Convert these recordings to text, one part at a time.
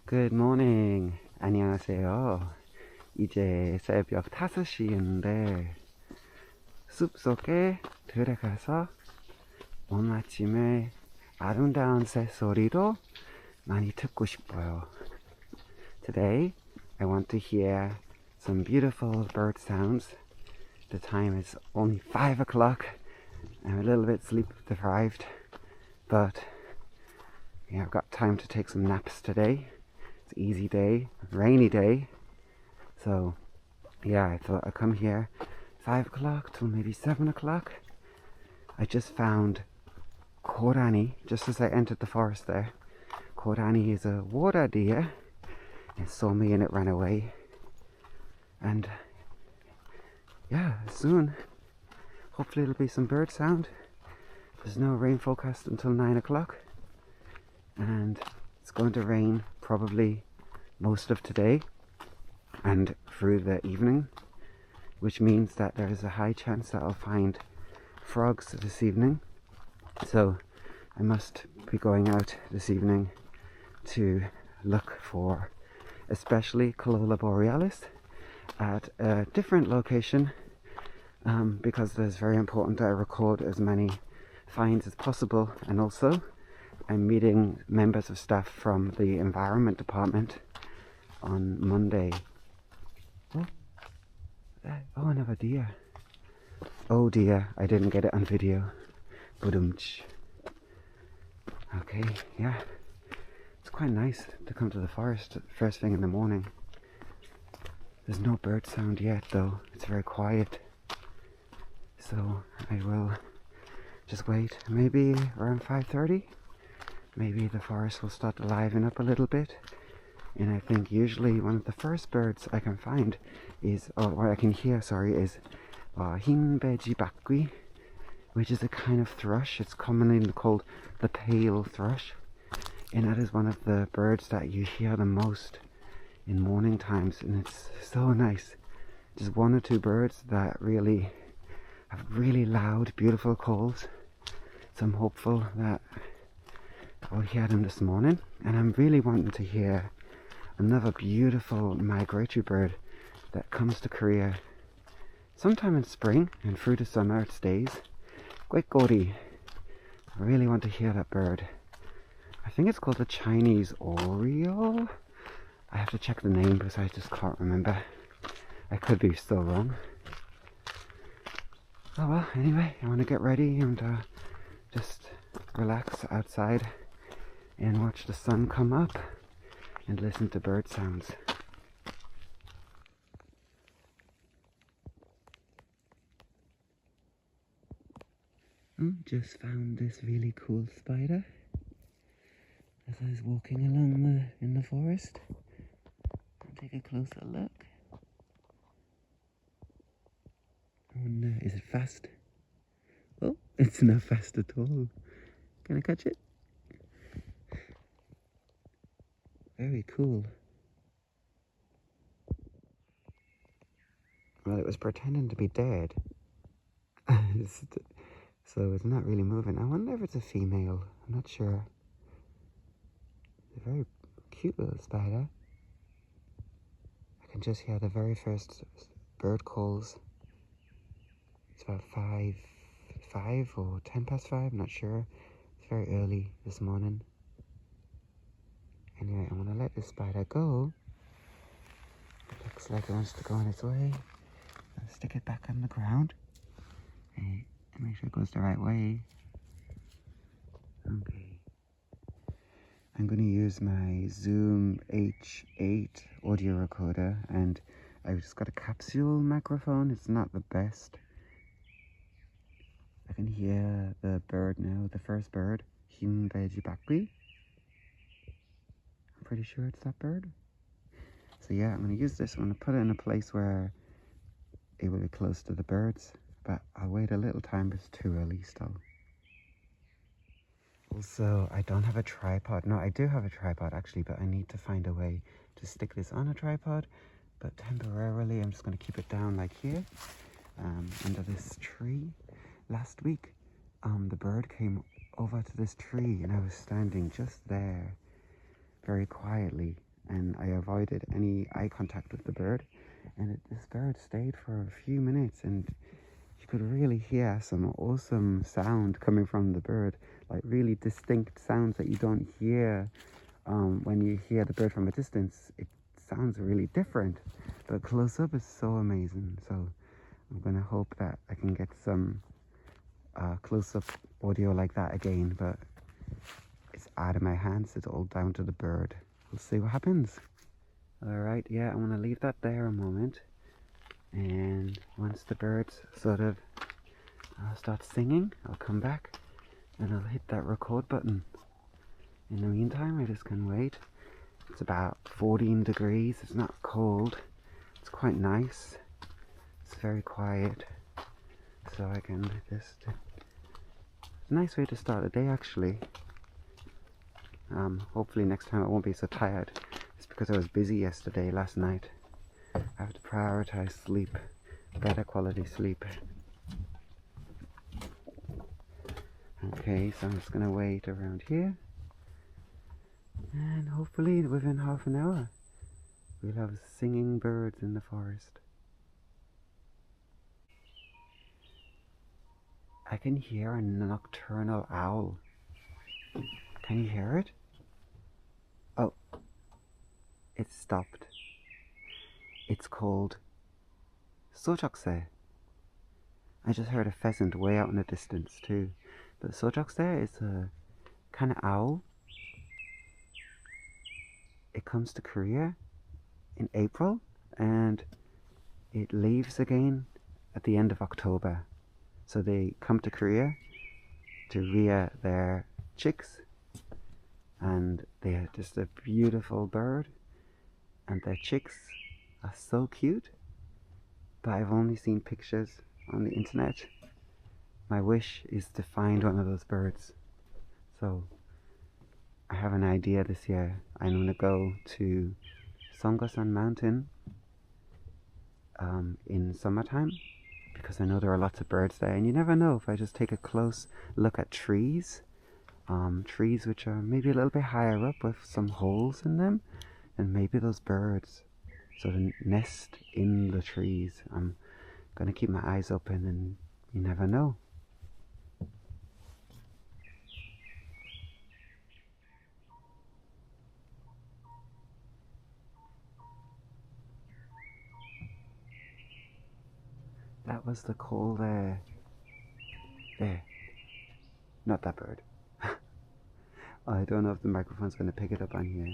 Good morning. 안녕하세요. 이제 새벽 5시인데 숲속에 들어가서 오늘 아침에 아름다운 새소리도 많이 듣고 싶어요. Today I want to hear some beautiful bird sounds. The time is only 5 o'clock. I'm a little bit sleep deprived, but yeah, I've got time to take some naps today. It's an easy day, rainy day. So yeah, I thought I'd come here 5 o'clock till maybe 7 o'clock. I just found Korani just as I entered the forest there. Korani is a water deer. It saw me and it ran away. And yeah, soon, hopefully it'll be some bird sound. There's no rain forecast until 9 o'clock. And it's going to rain probably most of today and through the evening, which means that there is a high chance that I'll find frogs this evening. So I must be going out this evening to look for especially Corolla borealis at a different location, because it's very important that I record as many finds as possible. And also I'm meeting members of staff from the environment department on Monday. Oh, another deer. Oh dear, I didn't get it on video. Budumch. Okay, yeah. It's quite nice to come to the forest first thing in the morning. There's no bird sound yet though. It's very quiet. So I will just wait. Maybe around 5:30. Maybe the forest will start to liven up a little bit. And I think usually one of the first birds I can find is, or what I can hear, sorry, is 흰돼지박귀, which is a kind of thrush. It's commonly called the pale thrush. And that is one of the birds that you hear the most in morning times. And it's so nice. Just one or two birds that really have really loud, beautiful calls. So I'm hopeful that I'll hear them this morning. And I'm really wanting to hear another beautiful migratory bird that comes to Korea sometime in spring, and through the summer it stays. Gwekgori. I really want to hear that bird. I think it's called the Chinese oriole. I have to check the name because I just can't remember. I could be so wrong. Oh well, anyway, I want to get ready and just relax outside and watch the sun come up and listen to bird sounds. Just found this really cool spider as I was walking along in the forest. I'll take a closer look. I wonder, is it fast? Oh, it's not fast at all. Can I catch it? Very cool. Well, it was pretending to be dead. So it's not really moving. I wonder if it's a female. I'm not sure. It's a very cute little spider. I can just hear the very first bird calls. It's about 5 or 10 past 5, I'm not sure. It's very early this morning. Anyway, I'm gonna let this spider go. It looks like it wants to go on its way. I'll stick it back on the ground and make sure it goes the right way. Okay. I'm gonna use my Zoom H8 audio recorder, and I've just got a capsule microphone. It's not the best. I can hear the bird now, the first bird, 흰돼지박귀. I'm pretty sure it's that bird. So yeah, I'm going to use this. I'm going to put it in a place where it will be close to the birds, but I'll wait a little time, but it's too early still. Also, I don't have a tripod. No, I do have a tripod actually, but I need to find a way to stick this on a tripod. But temporarily, I'm just going to keep it down like here, under this tree. Last week, the bird came over to this tree and I was standing just there very quietly, and I avoided any eye contact with the bird. And this bird stayed for a few minutes, and you could really hear some awesome sound coming from the bird, like really distinct sounds that you don't hear when you hear the bird from a distance. It sounds really different, but close up is so amazing. So I'm gonna hope that I can get some close-up audio like that again, but it's out of my hands. It's all down to the bird. We'll see what happens. Alright, yeah, I'm gonna leave that there a moment, and once the birds sort of start singing, I'll come back and I'll hit that record button. In the meantime, I just can wait. It's about 14 degrees. It's not cold. It's quite nice. It's very quiet, so I can just... It's a nice way to start the day, actually. Hopefully next time I won't be so tired. It's because I was busy yesterday, last night. I have to prioritize sleep, better quality sleep. Okay, so I'm just gonna wait around here, and hopefully within half an hour we'll have singing birds in the forest. I can hear a nocturnal owl. Can you hear it? Oh, it stopped. It's called Sojokse. I just heard a pheasant way out in the distance too. But Sojokse is a kind of owl. It comes to Korea in April, and it leaves again at the end of October. So they come to Korea to rear their chicks, and they are just a beautiful bird, and their chicks are so cute, but I've only seen pictures on the internet. My wish is to find one of those birds. So I have an idea this year. I'm going to go to Songosan Mountain in summertime, because I know there are lots of birds there, and you never know, if I just take a close look at trees, trees which are maybe a little bit higher up with some holes in them, and maybe those birds sort of nest in the trees. I'm going to keep my eyes open, and you never know. That was the call there. There. Not that bird. I don't know if the microphone's going to pick it up on here.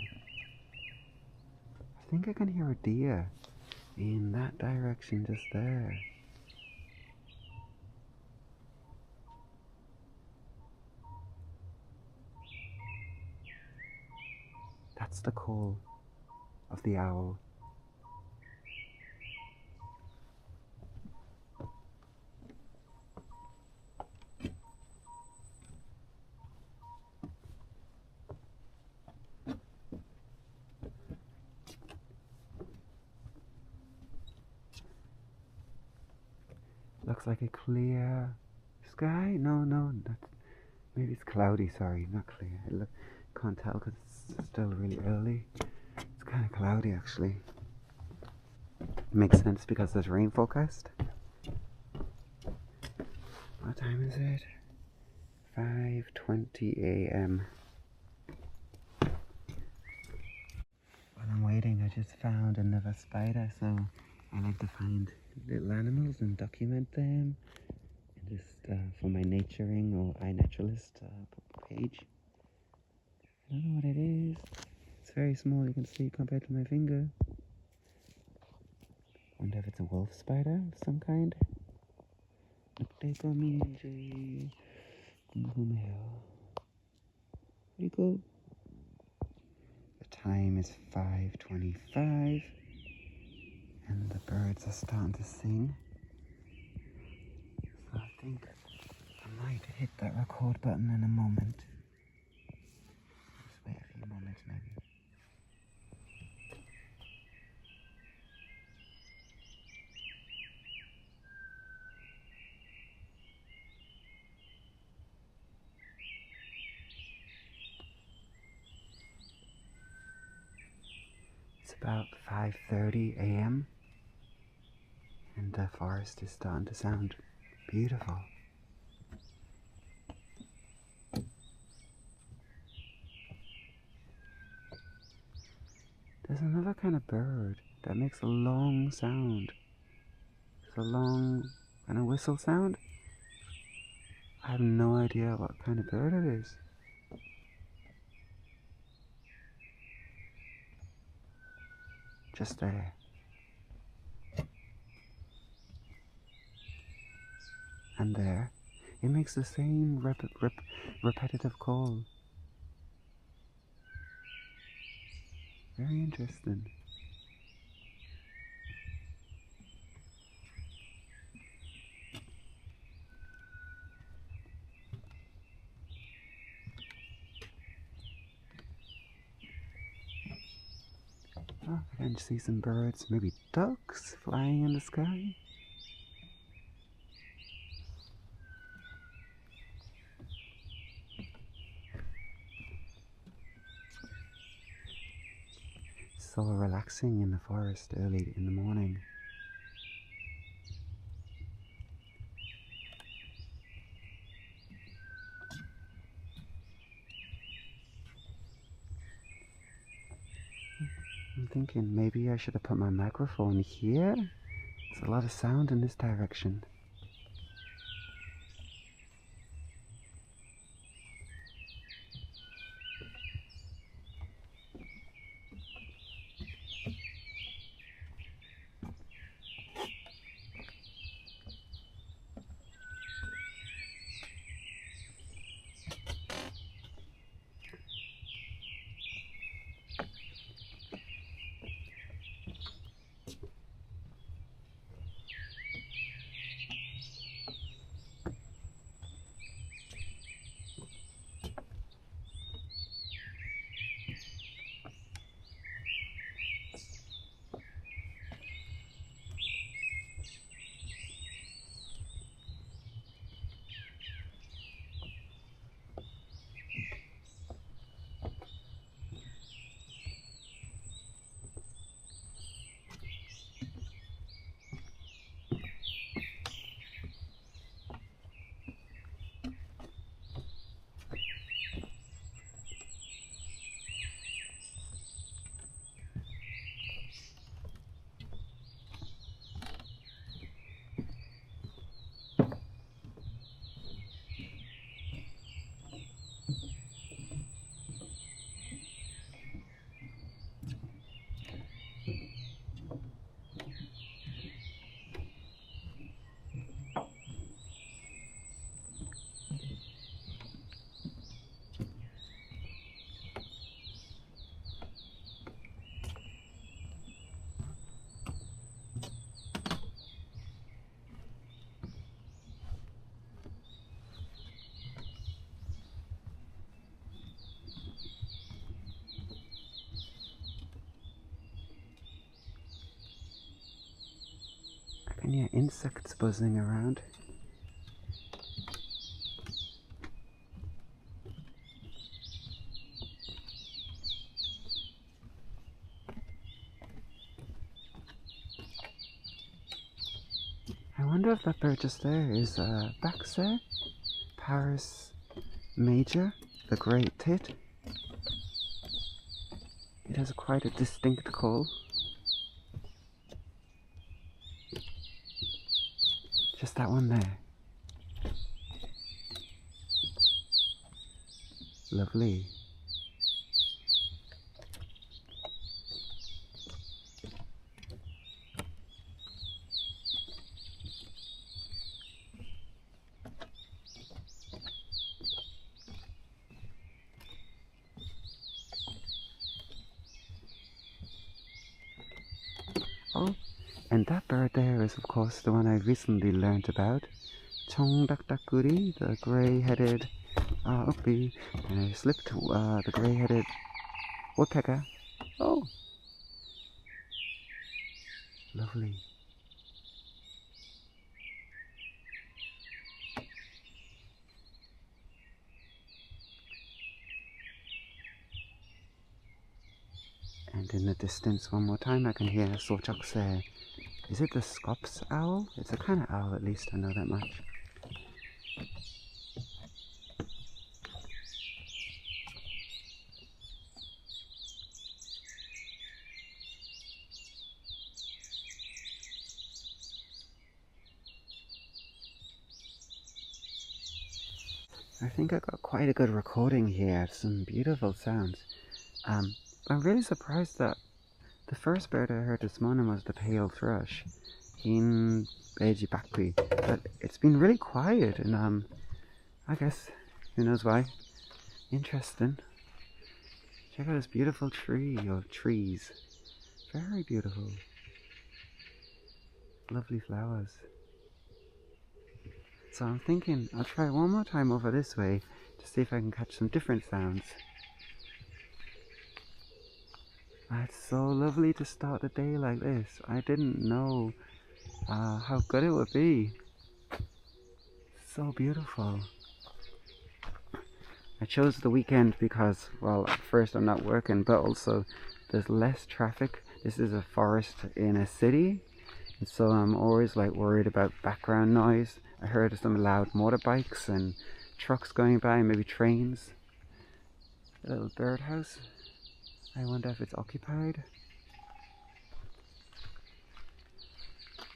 I think I can hear a deer in that direction just there. That's the call of the owl. Looks like a clear sky. No, not. Maybe it's cloudy. Sorry, not clear. Can't tell because it's still really early. It's kind of cloudy, actually. Makes sense because there's rain forecast. What time is it? 5:20 a.m. While I'm waiting, I just found another spider. So I like to find little animals and document them, and just for my naturing or iNaturalist page. I don't know what it is. It's very small, you can see, compared to my finger. Wonder if it's a wolf spider of some kind. Where'd you go? The time is 5:25, and the birds are starting to sing. So I think I might hit that record button in a moment. Just wait a few moments maybe. about 5:30 a.m. and the forest is starting to sound beautiful. There's another kind of bird that makes a long sound. It's a long kind of whistle sound. I have no idea what kind of bird it is. Just there. And there. It makes the same repetitive call. Very interesting. Oh, I can see some birds, maybe ducks flying in the sky. So relaxing in the forest early in the morning. I'm thinking maybe I should have put my microphone here. There's a lot of sound in this direction. I can hear insects buzzing around. I wonder if that bird just there is Baxter Paris Major, the great tit. It has quite a distinct call. Just that one there. Lovely. Oh, and that bird there is of course the one I recently learned about. 청닭닭구리, the grey-headed uppy, and I slipped the grey-headed woodpecker. Oh, lovely. And And in the distance, one more time, I can hear Sochokse. Is it the Scops owl? It's a kind of owl, at least I know that much. I think I got quite a good recording here, some beautiful sounds. I'm really surprised that the first bird I heard this morning was the pale thrush, Hin Beji Bakwi, but it's been really quiet, and I guess, who knows why. Interesting. Check out this beautiful tree, or trees. Very beautiful. Lovely flowers. So I'm thinking I'll try one more time over this way to see if I can catch some different sounds. It's so lovely to start the day like this. I didn't know how good it would be. So beautiful. I chose the weekend because, well, at first I'm not working, but also there's less traffic. This is a forest in a city, and so I'm always like worried about background noise. I heard some loud motorbikes and trucks going by, maybe trains. A little birdhouse. I wonder if it's occupied.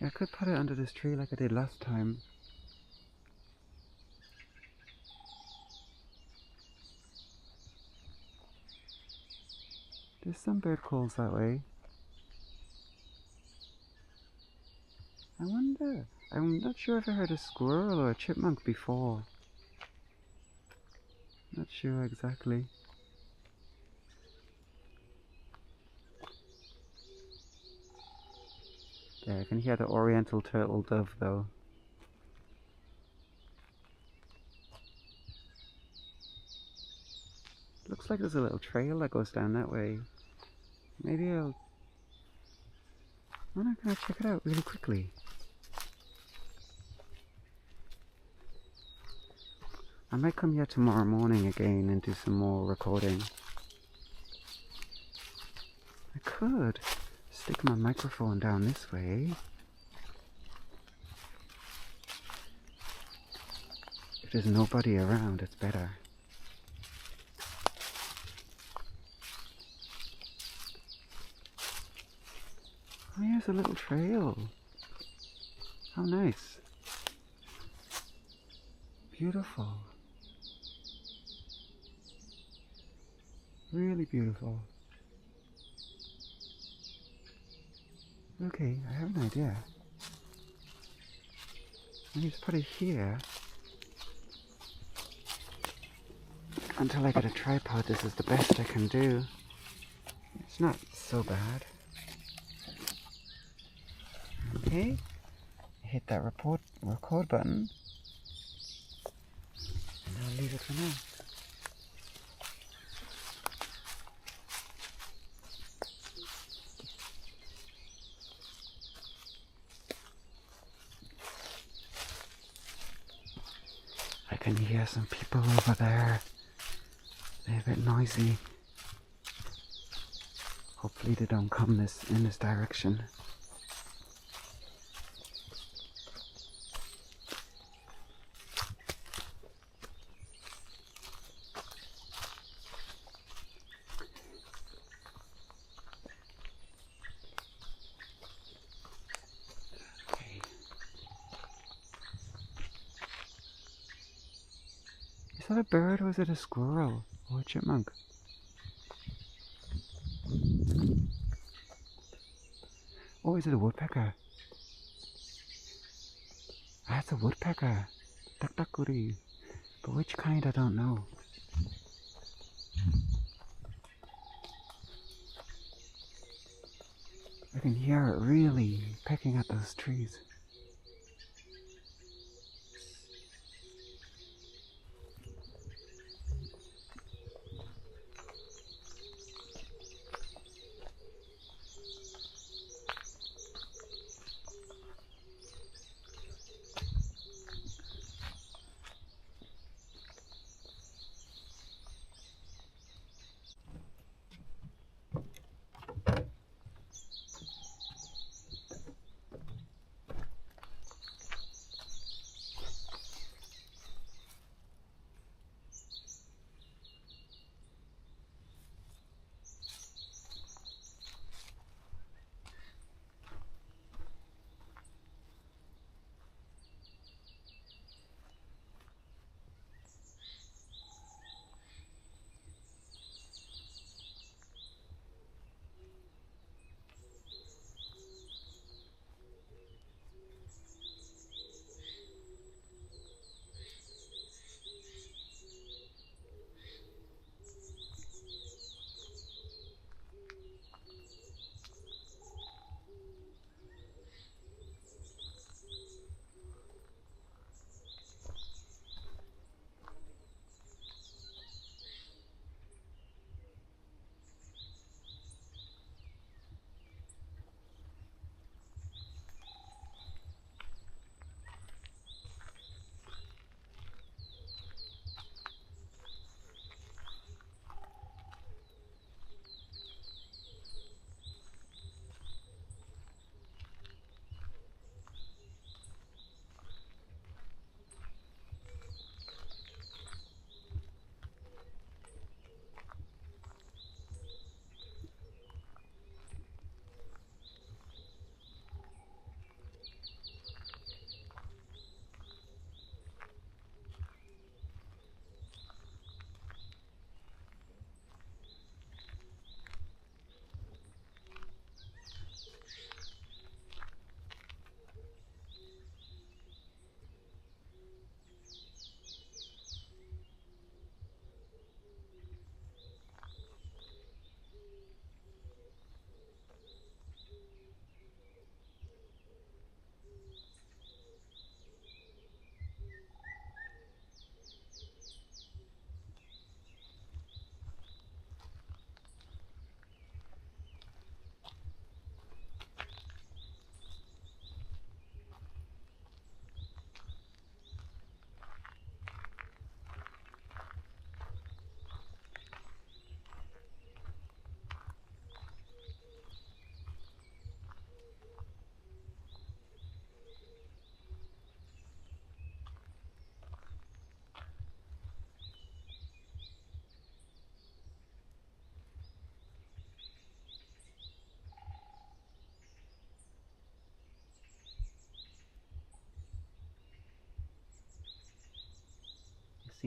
Yeah, I could put it under this tree like I did last time. There's some bird calls that way. I wonder. I'm not sure if I heard a squirrel or a chipmunk before. Not sure exactly. Yeah, I can hear the oriental turtle dove though. Looks like there's a little trail that goes down that way. Maybe I'll... Why not, can I check it out really quickly? I might come here tomorrow morning again and do some more recording. I could stick my microphone down this way. If there's nobody around, it's better. Oh, here's a little trail. How nice. Beautiful. Really beautiful. Okay, I have an idea. Let me just put it here. Until I get a tripod, this is the best I can do. It's not so bad. Okay, hit that record button, and I'll leave it for now. I can hear some people over there. They're a bit noisy. Hopefully they don't come in this direction. Okay. Is that a bird or is it a squirrel or a chipmunk? Or is it a woodpecker? That's a woodpecker. Taktakuri. But which kind, I don't know. I can hear it really pecking at those trees.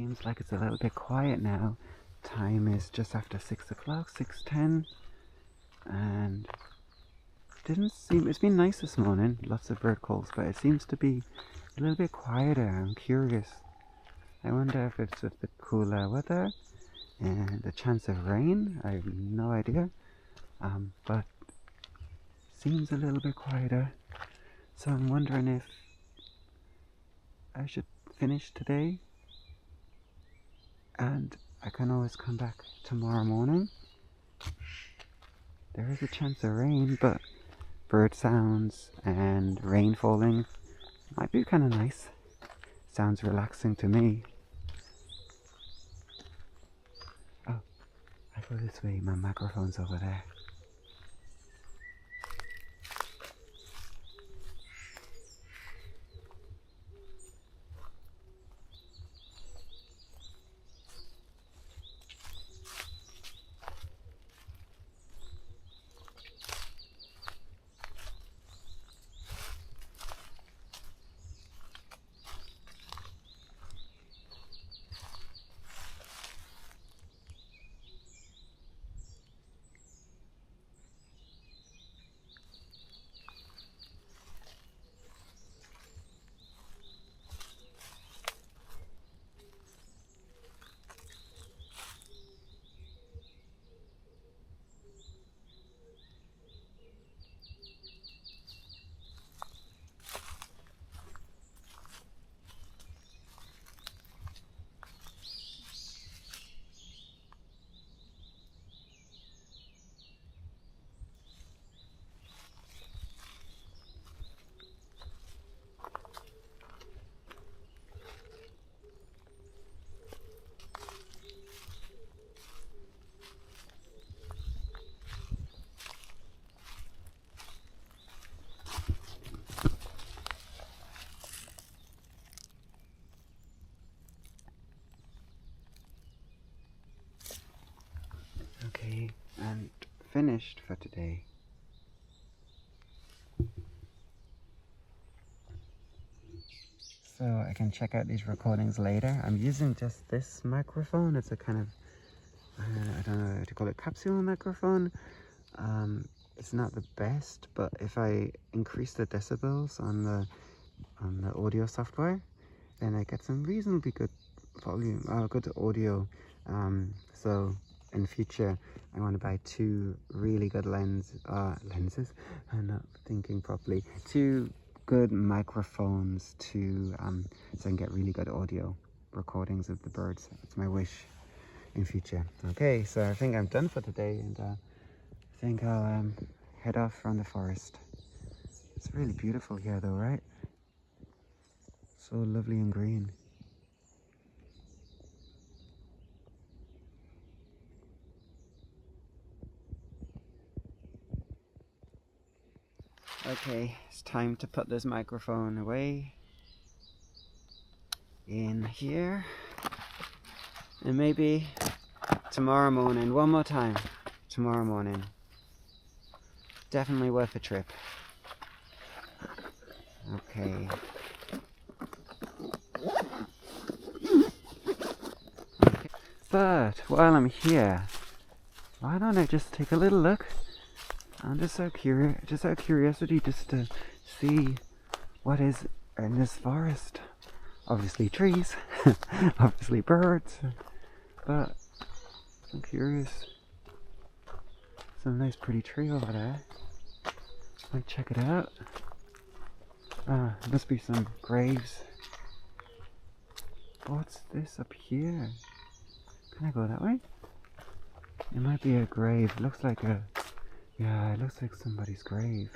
seems like it's a little bit quiet now. Time is just after 6 o'clock, 6:10, and it's been nice this morning, lots of bird calls, but it seems to be a little bit quieter. I'm curious. I wonder if it's with the cooler weather and the chance of rain. I have no idea, but seems a little bit quieter. So I'm wondering if I should finish today, and I can always come back tomorrow morning. There is a chance of rain, but bird sounds and rain falling might be kind of nice. Sounds relaxing to me. Oh, I go this way, my microphone's over there. Okay, and finished for today. So I can check out these recordings later. I'm using just this microphone. It's a kind of, I don't know how to call it, capsule microphone. It's not the best, but if I increase the decibels on the audio software, then I get some reasonably good volume, good audio. So in future, I want to buy two really good lenses. I'm not thinking properly. Two good microphones to so I can get really good audio recordings of the birds. That's my wish in future. Okay, so I think I'm done for today, and I think I'll head off from the forest. It's really beautiful here though, right? So lovely and green. Okay, it's time to put this microphone away in here, and maybe tomorrow morning, one more time, tomorrow morning. Definitely worth a trip. Okay. But while I'm here, why don't I just take a little look? I'm just so curious, just out of curiosity, just to see what is in this forest. Obviously trees, obviously birds, but I'm curious. Some nice pretty tree over there. Might check it out. Must be some graves. What's this up here? Can I go that way? It might be a grave. Looks like a... Yeah, it looks like somebody's grave.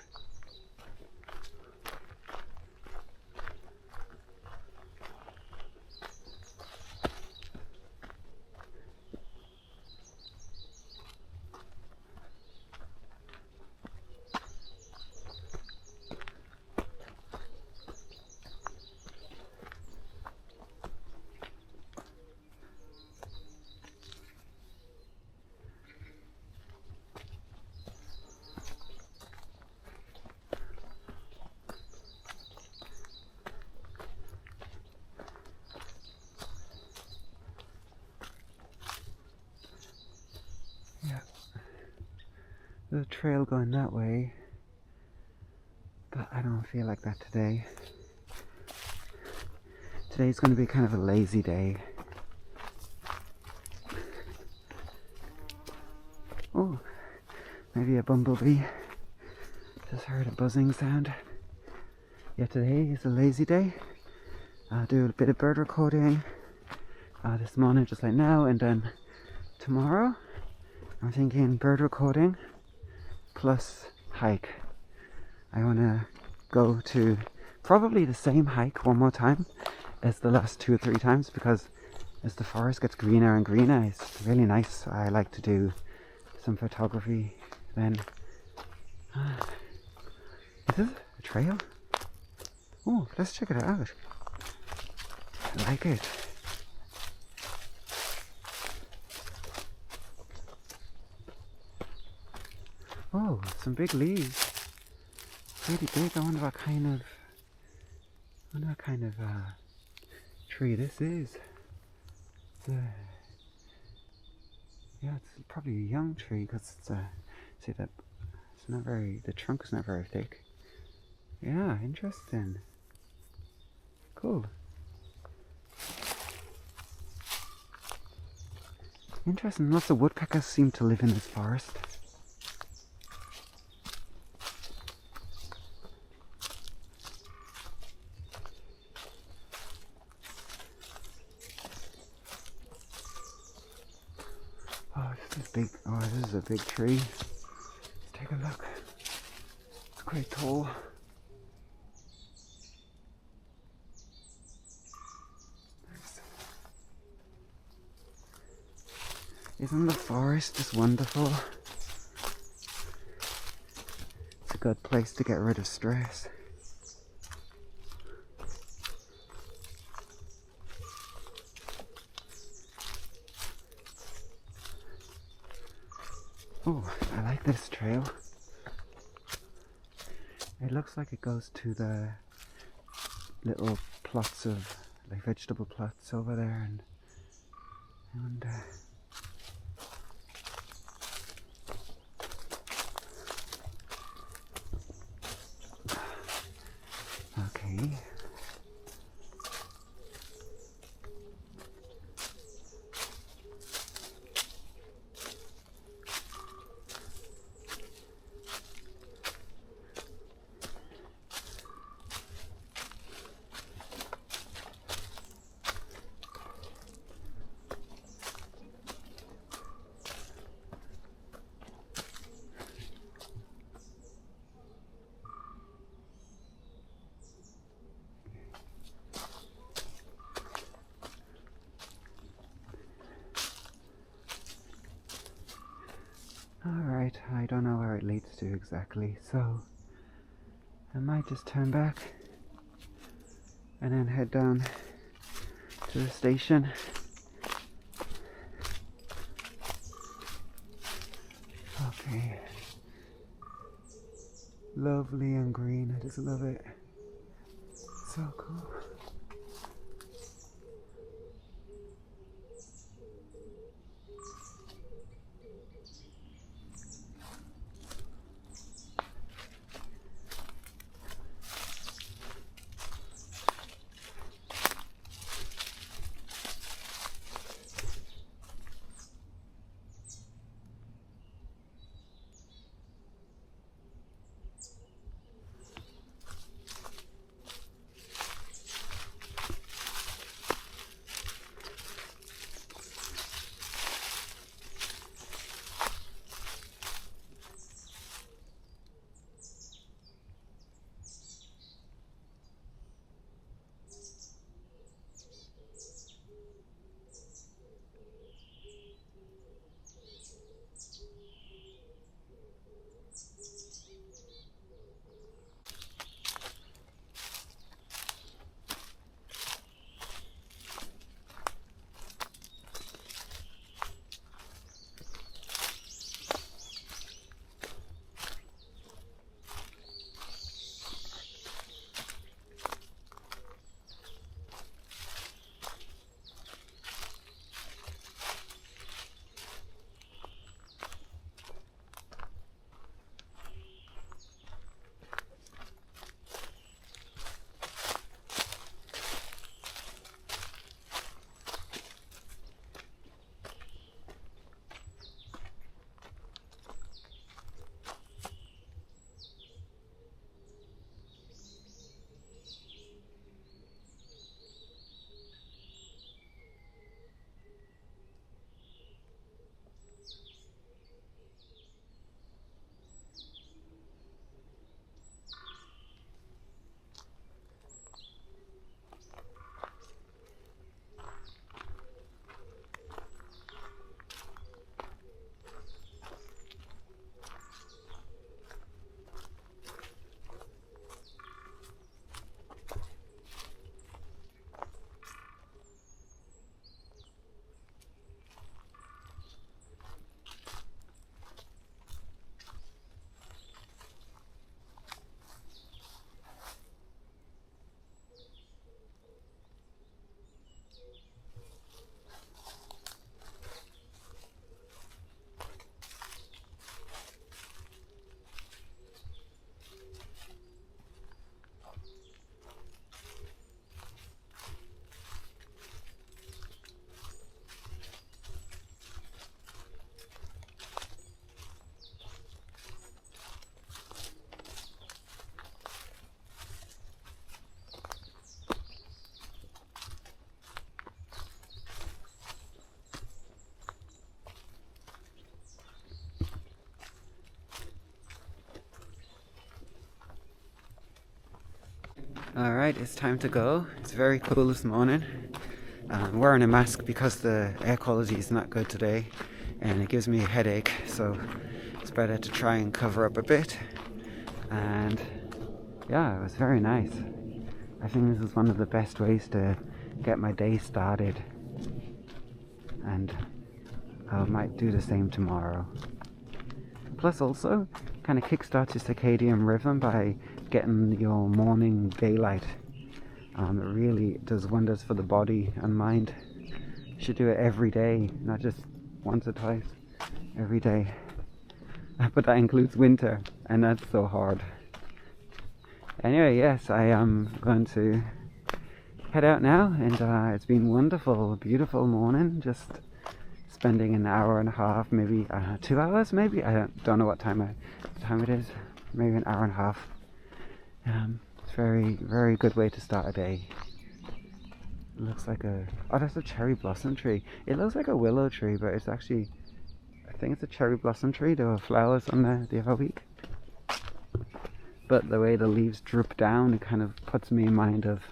There's a trail going that way, but I don't feel like that today. Today's going to be kind of a lazy day. Oh, maybe a bumblebee. Just heard a buzzing sound. Yeah, today is a lazy day. I'll do a bit of bird recording this morning, just like now, and then tomorrow I'm thinking bird recording plus hike. I want to go to probably the same hike one more time as the last 2 or 3 times, because as the forest gets greener and greener, it's really nice. I like to do some photography then. Is this a trail? Oh, let's check it out. I like it. Oh, some big leaves. Pretty big. I wonder what kind of tree this is. Yeah, it's probably a young tree, because it's see that it's not very. The trunk's not very thick. Yeah, interesting. Cool. Interesting. Lots of woodpeckers seem to live in this forest. Oh, this is big. Oh, this is a big tree. Let's take a look. It's quite tall. Isn't the forest just wonderful? It's a good place to get rid of stress. Oh, I like this trail. It looks like it goes to the little plots of, like, vegetable plots over there, and okay. Alright, I don't know where it leads to exactly, so I might just turn back and then head down to the station. Okay. Lovely and green, I just love it. So cool. Alright, it's time to go. It's very cool this morning. I'm wearing a mask because the air quality is not good today and it gives me a headache, so it's better to try and cover up a bit. And yeah, it was very nice. I think this is one of the best ways to get my day started, and I might do the same tomorrow. Plus also kind of kickstart your circadian rhythm by getting your morning daylight. It really does wonders for the body and mind. You should do it every day, not just once or twice, every day. But that includes winter, and that's so hard. Anyway, yes, I am going to head out now, and it's been wonderful, beautiful morning. Just spending an hour and a half, maybe 2 hours, maybe. I don't know what time it is. Maybe an hour and a half. It's very, very good way to start a day. It looks like that's a cherry blossom tree. It looks like a willow tree, but it's actually, I think it's a cherry blossom tree. There were flowers on there the other week. But the way the leaves droop down, it kind of puts me in mind of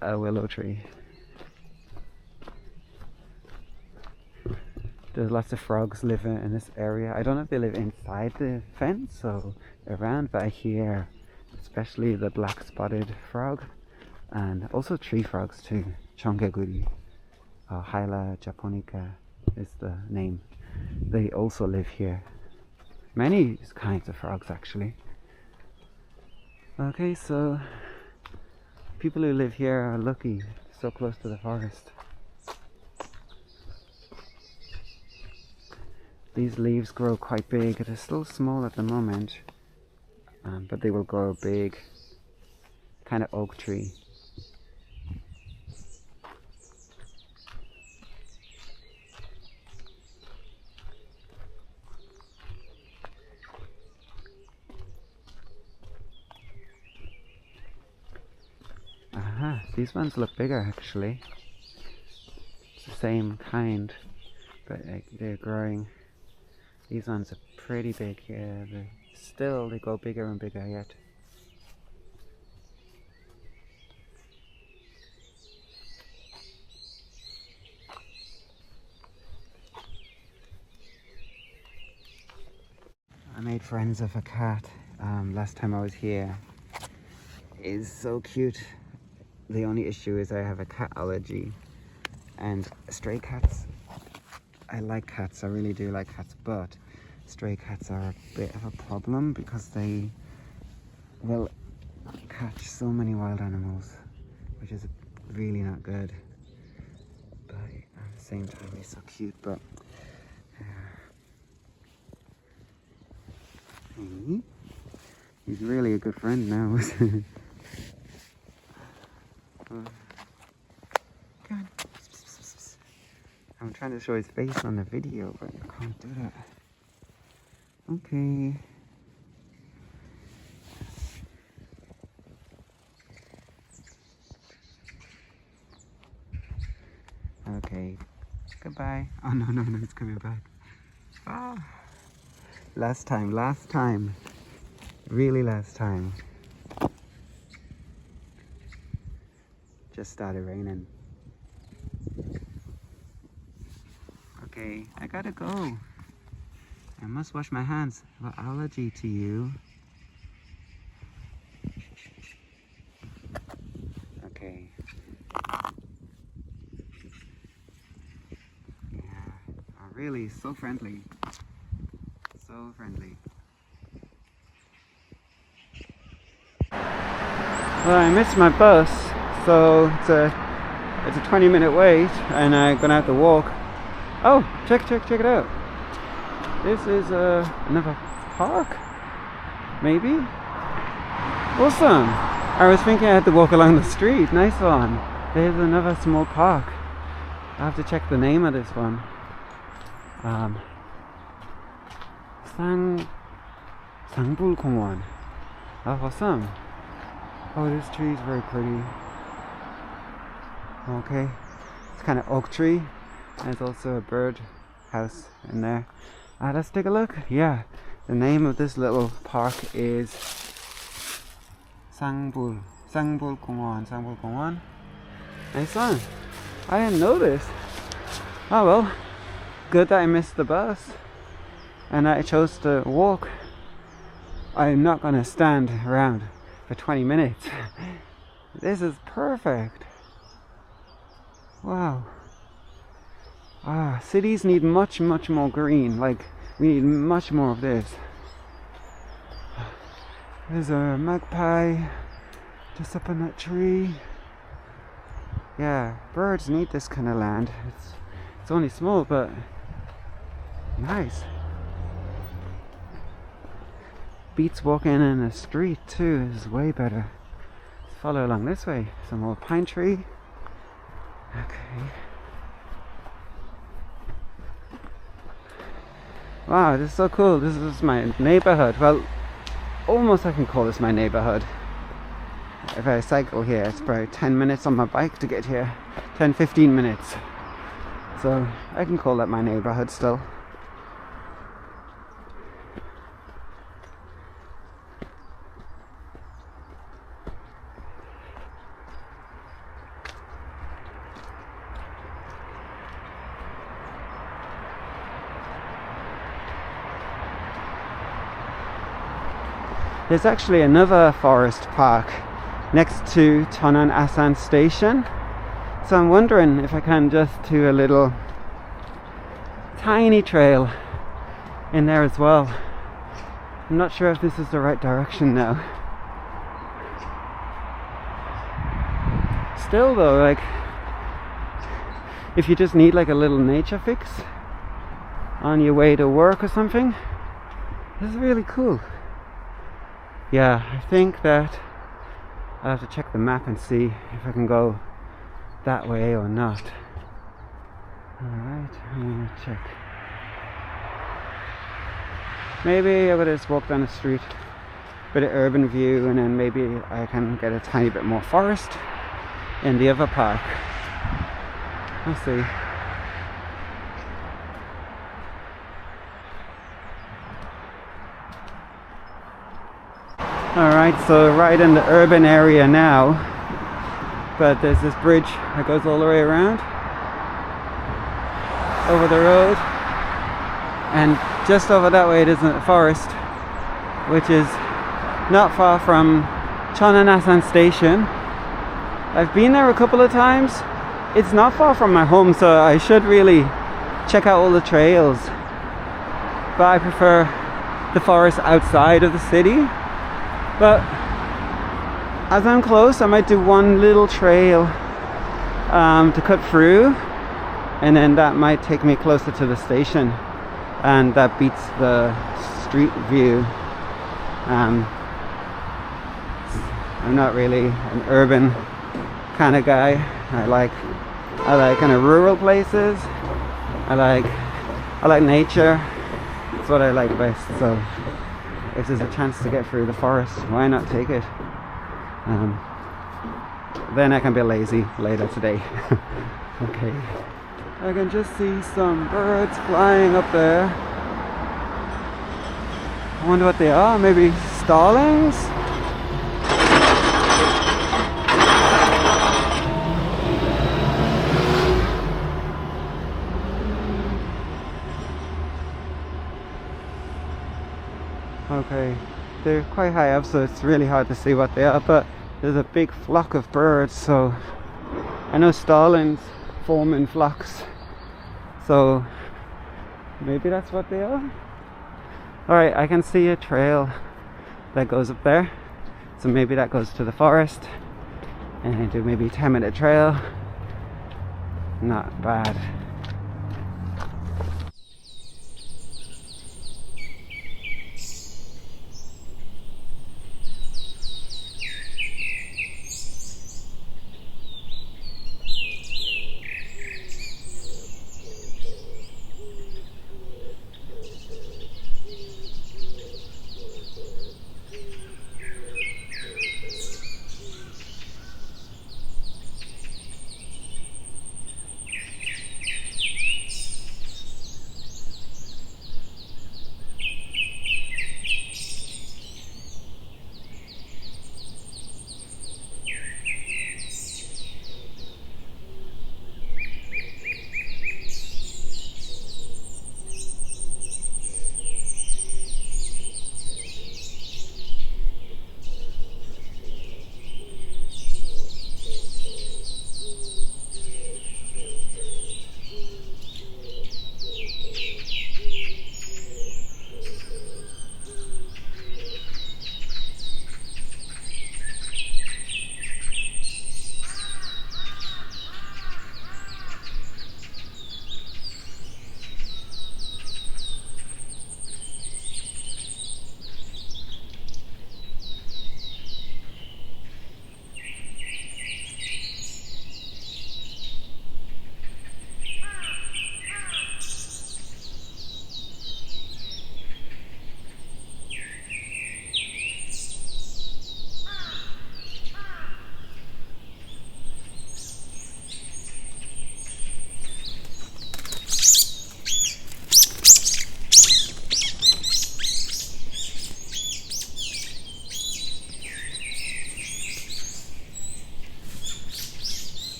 a willow tree. There's lots of frogs living in this area. I don't know if they live inside the fence or around, but I hear especially the black spotted frog and also tree frogs too. Chongeguri, Hyla japonica is the name. They also live here. Many kinds of frogs actually. Okay, so people who live here are lucky, so close to the forest. These leaves grow quite big. They're still small at the moment, but they will grow big, kind of oak tree. These ones look bigger actually. It's the same kind, but they're growing. These ones are pretty big, yeah. They go bigger and bigger yet. I made friends with a cat last time I was here. It's so cute. The only issue is I have a cat allergy, and stray cats, I like cats, I really do like cats, but stray cats are a bit of a problem because they will catch so many wild animals, which is really not good. But at the same time, he's so cute. But he's really a good friend now. God. I'm trying to show his face on the video, but I can't do that. Okay. Okay. Goodbye. Oh no, it's coming back. Ah. Last time. Really last time. Just started raining. Okay, I gotta go. I must wash my hands. I have an allergy to you. Okay. Yeah, really so friendly. So friendly. Well, I missed my bus, so it's a 20-minute wait, and I'm gonna have to walk. Oh, check it out. This is another park, maybe? Awesome. I was thinking I had to walk along the street. Nice one. There's another small park. I have to check the name of this one. Sangbul Kongwon. Oh, awesome. Oh, this tree is very pretty. Okay, it's kind of oak tree. There's also a bird house in there. Let's take a look. Yeah, the name of this little park is Sangbul Sangbulgongwon, Sangbulgongwon. Nice one. I didn't notice. Oh well, good that I missed the bus and I chose to walk. I'm not gonna stand around for 20 minutes. This is perfect. Wow. Cities need much more green. Like, we need much more of this. There's a magpie just up in that tree. Yeah, birds need this kind of land. It's only small, but nice. Beats walking in a street too is way better. Let's follow along this way. Some old pine tree. Okay. Wow, this is so cool. This is my neighborhood. Well, almost I can call this my neighborhood. If I cycle here, it's about 10 minutes on my bike to get here. 10-15 minutes. So I can call that my neighborhood still. There's actually another forest park next to Cheonan Asan Station, so I'm wondering if I can just do a little tiny trail in there as well. I'm not sure if this is the right direction now. Still though, like, if you just need like a little nature fix on your way to work or something, this is really cool. Yeah, I think that I'll have to check the map and see if I can go that way or not. Alright, I'm gonna check. Maybe I would just walk down the street, bit of urban view, and then maybe I can get a tiny bit more forest in the other park. We'll see. Alright, so right in the urban area now, but there's this bridge that goes all the way around over the road, and just over that way there's a forest which is not far from Cheonan Asan Station. I've been there a couple of times. It's not far from my home, so I should really check out all the trails, but I prefer the forest outside of the city. But as I'm close, I might do one little trail to cut through, and then that might take me closer to the station, and that beats the street view. I'm not really an urban kind of guy. I like kind of rural places. I like nature. That's what I like best. So if there's a chance to get through the forest, why not take it? Then I can be lazy later today. Okay. I can just see some birds flying up there. I wonder what they are. Maybe starlings? Okay, they're quite high up, so it's really hard to see what they are, but there's a big flock of birds, so I know starlings form in flocks, so maybe that's what they are. Alright, I can see a trail that goes up there, so maybe that goes to the forest, and I do maybe a 10-minute trail. Not bad.